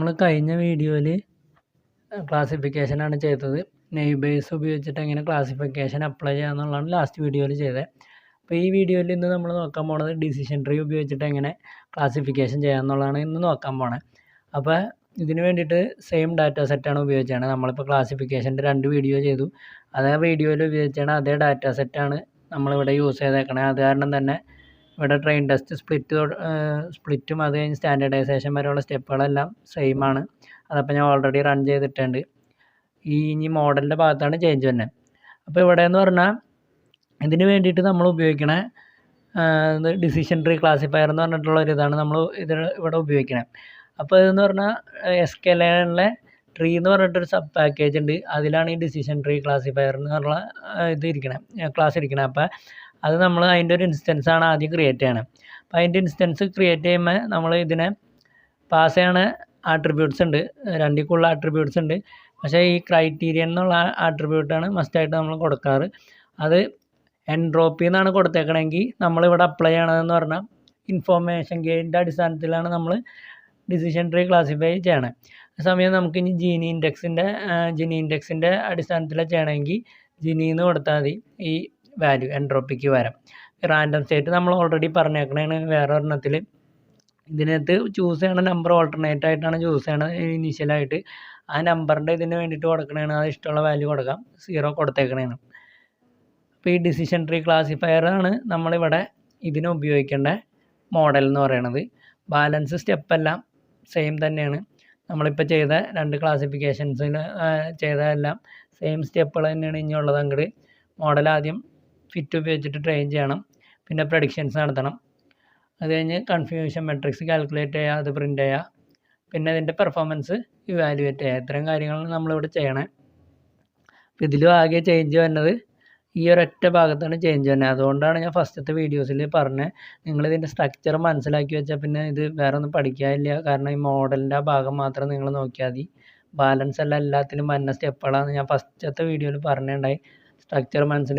നമ്മൾ കഴിഞ്ഞ വീഡിയോയിൽ ക്ലാസിഫിക്കേഷനാണ് ചെയ്തത്. നെയ്ബേഴ്സ് ഉപയോഗിച്ചിട്ട് എങ്ങനെ ക്ലാസിഫിക്കേഷൻ അപ്ലൈ ചെയ്യാമെന്നുള്ളതാണ് ലാസ്റ്റ് വീഡിയോയിൽ ചെയ്തത്. അപ്പോൾ ഈ വീഡിയോയിൽ ഇന്ന് നമ്മൾ നോക്കാൻ പോണത് ഡിസിഷൻ ട്രീ ഉപയോഗിച്ചിട്ട് എങ്ങനെ ക്ലാസിഫിക്കേഷൻ ചെയ്യാമെന്നുള്ളതാണ് ഇന്ന് നോക്കാൻ പോണത്. അപ്പോൾ ഇതിന് വേണ്ടിയിട്ട് സെയിം ഡാറ്റ സെറ്റാണ് ഉപയോഗിച്ചാണ്. നമ്മളിപ്പോൾ ക്ലാസിഫിക്കേഷൻ്റെ 2 വീഡിയോ ചെയ്തു. അതേ വീഡിയോയിൽ ഉപയോഗിച്ചാണ് അതേ ഡാറ്റ സെറ്റാണ് നമ്മളിവിടെ യൂസ് ചെയ്തേക്കണത്. അത് കാരണം തന്നെ ഇവിടെ ട്രെയിൻ ടെസ്റ്റ് സ്പ്ലിറ്റും അത് കഴിഞ്ഞ് സ്റ്റാൻഡേർഡൈസേഷൻ വരെയുള്ള സ്റ്റെപ്പുകളെല്ലാം സെയിം ആണ്. അതപ്പോൾ ഞാൻ ഓൾറെഡി റൺ ചെയ്തിട്ടുണ്ട്. ഇനി മോഡലിൻ്റെ ഭാഗത്താണ് ചേഞ്ച് തന്നെ. അപ്പോൾ ഇവിടെ എന്ന് പറഞ്ഞാൽ ഇതിന് വേണ്ടിയിട്ട് നമ്മൾ ഉപയോഗിക്കണ ഡിസിഷൻ ട്രീ ക്ലാസിഫയർ എന്ന് പറഞ്ഞിട്ടുള്ള ഒരു ഇതാണ് നമ്മൾ ഇവിടെ ഉപയോഗിക്കണത്. അപ്പോൾ ഇതെന്ന് പറഞ്ഞാൽ SQLലെ ട്രീ എന്ന് പറഞ്ഞിട്ടൊരു സബ് പാക്കേജ് ഉണ്ട്. അതിലാണ് ഈ ഡിസിഷൻ ട്രീ ക്ലാസിഫയർ എന്ന് പറഞ്ഞ ക്ലാസ് ഇരിക്കണത്. അപ്പോൾ അത് നമ്മൾ അതിൻ്റെ ഒരു ഇൻസ്റ്റൻസാണ് ആദ്യം ക്രിയേറ്റ് ചെയ്യണം. അപ്പോൾ അതിൻ്റെ ഇൻസ്റ്റൻസ് ക്രിയേറ്റ് ചെയ്യുമ്പോൾ നമ്മൾ ഇതിനെ പാസ് ചെയ്യണ ആട്രിബ്യൂട്ട്സ് ഉണ്ട്, 2 കൂടുതൽ ആട്രിബ്യൂട്ട്സ് ഉണ്ട്. പക്ഷേ ഈ ക്രൈറ്റീരിയൻ എന്നുള്ള ആട്രിബ്യൂട്ടാണ് മസ്റ്റായിട്ട് നമ്മൾ കൊടുക്കാറ്. അത് എൻട്രോപ്പി എന്നാണ് കൊടുത്തേക്കണമെങ്കിൽ നമ്മളിവിടെ അപ്ലൈ ചെയ്യണമെന്ന് പറഞ്ഞാൽ ഇൻഫോർമേഷൻ ഗെയിൻ്റെ അടിസ്ഥാനത്തിലാണ് നമ്മൾ ഡിസിഷൻ ട്രീ ക്ലാസിഫൈ ചെയ്യണത്. അതേസമയം നമുക്ക് ഇനി ജിനി ഇൻഡെക്സിൻ്റെ അടിസ്ഥാനത്തിലാണ് ചെയ്യണമെങ്കിൽ ജിനിന്ന് കൊടുത്താൽ മതി ഈ വാല്യൂ എൻട്രോപ്പിക്ക് വരാം. റാൻഡം സ്റ്റേറ്റ് നമ്മൾ ഓൾറെഡി പറഞ്ഞേക്കണതാണ് വേറെ ഒരെണ്ണത്തിൽ. ഇതിനകത്ത് ചൂസ് ചെയ്യണ നമ്പർ ഓൾട്ടർനേറ്റ് ആയിട്ടാണ് ചൂസ് ചെയ്യണത് ഇനീഷ്യലായിട്ട്. ആ നമ്പറിൻ്റെ ഇതിന് വേണ്ടിയിട്ട് കൊടുക്കണതാണ്, അത് ഇഷ്ടമുള്ള വാല്യൂ കൊടുക്കാം. 0 കൊടുത്തേക്കണതാണ്. അപ്പോൾ ഈ ഡിസിഷൻ ട്രീ ക്ലാസിഫയർ ആണ് നമ്മളിവിടെ ഇതിന് ഉപയോഗിക്കേണ്ട മോഡൽ എന്ന് പറയുന്നത്. ബാലൻസ് സ്റ്റെപ്പെല്ലാം സെയിം തന്നെയാണ്. നമ്മളിപ്പോൾ ചെയ്ത 2 ക്ലാസിഫിക്കേഷൻസിൽ ചെയ്തതെല്ലാം സെയിം സ്റ്റെപ്പുകൾ തന്നെയാണ് ഇനിയുള്ളത്. അങ്ങോട്ട് മോഡൽ ആദ്യം ഫിറ്റ് ഉപയോഗിച്ചിട്ട് ട്രെയിൻ ചെയ്യണം, പിന്നെ പ്രഡിക്ഷൻസ് നടത്തണം, അത് കഴിഞ്ഞ് കൺഫ്യൂഷൻ മെട്രിക്സ് കാൽക്കുലേറ്റ് ചെയ്യുക, അത് പ്രിൻ്റ് ചെയ്യുക, പിന്നെ ഇതിൻ്റെ പെർഫോമൻസ് ഇവാലുവേറ്റ് ചെയ്യുക. ഇത്രയും കാര്യങ്ങളാണ് നമ്മളിവിടെ ചെയ്യണേ. അപ്പോൾ ഇതിലും ആകെ ചേഞ്ച് വരുന്നത് ഈ ഒരൊറ്റ ഭാഗത്താണ് ചേഞ്ച് വരുന്നത്. അതുകൊണ്ടാണ് ഞാൻ ഫസ്റ്റത്തെ വീഡിയോസിൽ പറഞ്ഞത് നിങ്ങളിതിൻ്റെ സ്ട്രക്ചർ മനസ്സിലാക്കി വെച്ചാൽ പിന്നെ ഇത് വേറെ ഒന്നും പഠിക്കാനില്ല. കാരണം ഈ മോഡലിൻ്റെ ആ ഭാഗം മാത്രം നിങ്ങൾ നോക്കിയാൽ മതി. ബാലൻസ് എല്ലാം എല്ലാത്തിലും വന്ന സ്റ്റെപ്പുകളാണ് ഞാൻ ഫസ്റ്റത്തെ വീഡിയോയിൽ പറഞ്ഞിട്ടുണ്ടായി. സ്ട്രക്ചർ മനസ്സിൽ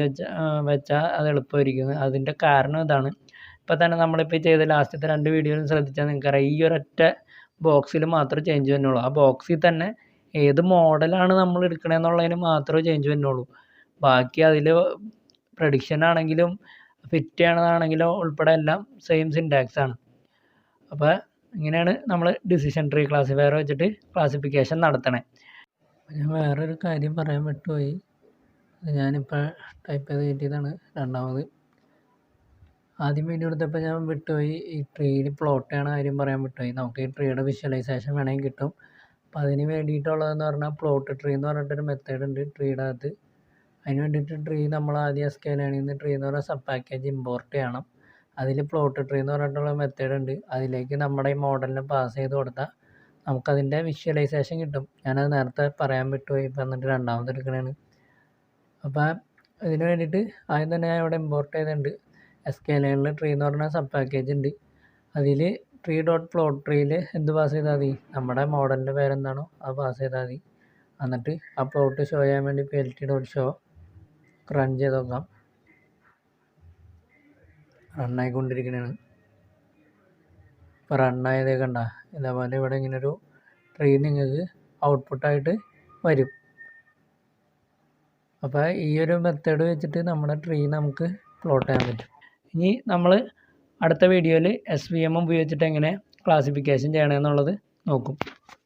വെച്ചാൽ അത് എളുപ്പമായിരിക്കും. അതിൻ്റെ കാരണം ഇതാണ്. ഇപ്പോൾ തന്നെ നമ്മളിപ്പോൾ ചെയ്ത ലാസ്റ്റത്തെ 2 വീഡിയോയിലും ശ്രദ്ധിച്ചാൽ നിങ്ങൾക്കറിയാം ഈ ഒരൊറ്റ ബോക്സിൽ മാത്രമേ ചേഞ്ച് വരുന്നുള്ളൂ. ആ ബോക്സിൽ തന്നെ ഏത് മോഡലാണ് നമ്മൾ എടുക്കണമെന്നുള്ളതിന് മാത്രമേ ചേഞ്ച് വരുന്നുള്ളൂ. ബാക്കി അതിൽ പ്രഡിക്ഷൻ ആണെങ്കിലും ഫിറ്റ് ചെയ്യണതാണെങ്കിലും ഉൾപ്പെടെ എല്ലാം സെയിം സിൻറ്റാക്സ് ആണ്. അപ്പോൾ ഇങ്ങനെയാണ് നമ്മൾ ഡിസിഷൻ ട്രീ ക്ലാസിഫയർ വെച്ചിട്ട് ക്ലാസിഫിക്കേഷൻ നടത്തണേ. ഞാൻ വേറൊരു കാര്യം പറയാൻ വിട്ടുപോയി. ഞാനിപ്പോൾ ടൈപ്പ് ചെയ്ത് കയറ്റിയതാണ് രണ്ടാമത്. ആദ്യം വീഡിയോ എടുത്തപ്പോൾ ഞാൻ വിട്ടുപോയി, ഈ ട്രീയിൽ പ്ലോട്ട് ചെയ്യണ കാര്യം പറയാൻ വിട്ടുപോയി. നമുക്ക് ഈ ട്രീയുടെ വിഷ്വലൈസേഷൻ വേണമെങ്കിൽ കിട്ടും. അപ്പോൾ അതിന് വേണ്ടിയിട്ടുള്ളതെന്ന് പറഞ്ഞാൽ പ്ലോട്ട് ട്രീ എന്ന് പറഞ്ഞിട്ടൊരു മെത്തേഡ് ഉണ്ട് ട്രീയുടെ അകത്ത്. അതിന് വേണ്ടിയിട്ട് ട്രീ നമ്മൾ ആദ്യം SQLയിൽ നിന്ന് ട്രീ എന്ന് പറഞ്ഞ സബ് പാക്കേജ് ഇമ്പോർട്ട് ചെയ്യണം. അതിൽ പ്ലോട്ട് ട്രീ എന്ന് പറഞ്ഞിട്ടുള്ള മെത്തേഡ് ഉണ്ട്. അതിലേക്ക് നമ്മുടെ ഈ മോഡലിനെ പാസ് ചെയ്ത് കൊടുത്താൽ നമുക്കതിൻ്റെ വിഷ്വലൈസേഷൻ കിട്ടും. ഞാനത് നേരത്തെ പറയാൻ വിട്ടുപോയി, ഇപ്പം എന്നിട്ട് രണ്ടാമത് എടുക്കണതാണ്. അപ്പോൾ ഇതിന് വേണ്ടിയിട്ട് ആദ്യം തന്നെ ഞാൻ ഇവിടെ ഇമ്പോർട്ട് ചെയ്തിട്ടുണ്ട്. SQLയിൽ ട്രീ എന്ന് പറഞ്ഞ സബ് പാക്കേജ് ഉണ്ട്. അതിൽ ട്രീ ഡോട്ട് പ്ലോട്ട് ട്രീയിൽ എന്ത് പാസ് ചെയ്താൽ മതി, നമ്മുടെ മോഡലിൻ്റെ പേരെന്താണോ അത് പാസ് ചെയ്താൽ മതി. എന്നിട്ട് ആ പ്ലോട്ട് ഷോ ചെയ്യാൻ വേണ്ടി PLT ഡോട്ട് ഷോ റൺ ചെയ്ത് നോക്കാം. റണ്ണായിക്കൊണ്ടിരിക്കുന്നതാണ്. ഇപ്പോൾ റണ്ണായതേ കണ്ട ഇതേപോലെ ഇവിടെ ഇങ്ങനൊരു ട്രീ നിങ്ങൾക്ക് ഔട്ട്പുട്ടായിട്ട് വരും. അപ്പോൾ ഈ ഒരു മെത്തേഡ് വെച്ചിട്ട് നമ്മുടെ ട്രീ നമുക്ക് പ്ലോട്ട് ചെയ്യാൻ പറ്റും. ഇനി നമ്മൾ അടുത്ത വീഡിയോയിൽ SVM ഉപയോഗിച്ചിട്ട് എങ്ങനെ ക്ലാസിഫിക്കേഷൻ ചെയ്യണമെന്നുള്ളത് നോക്കും.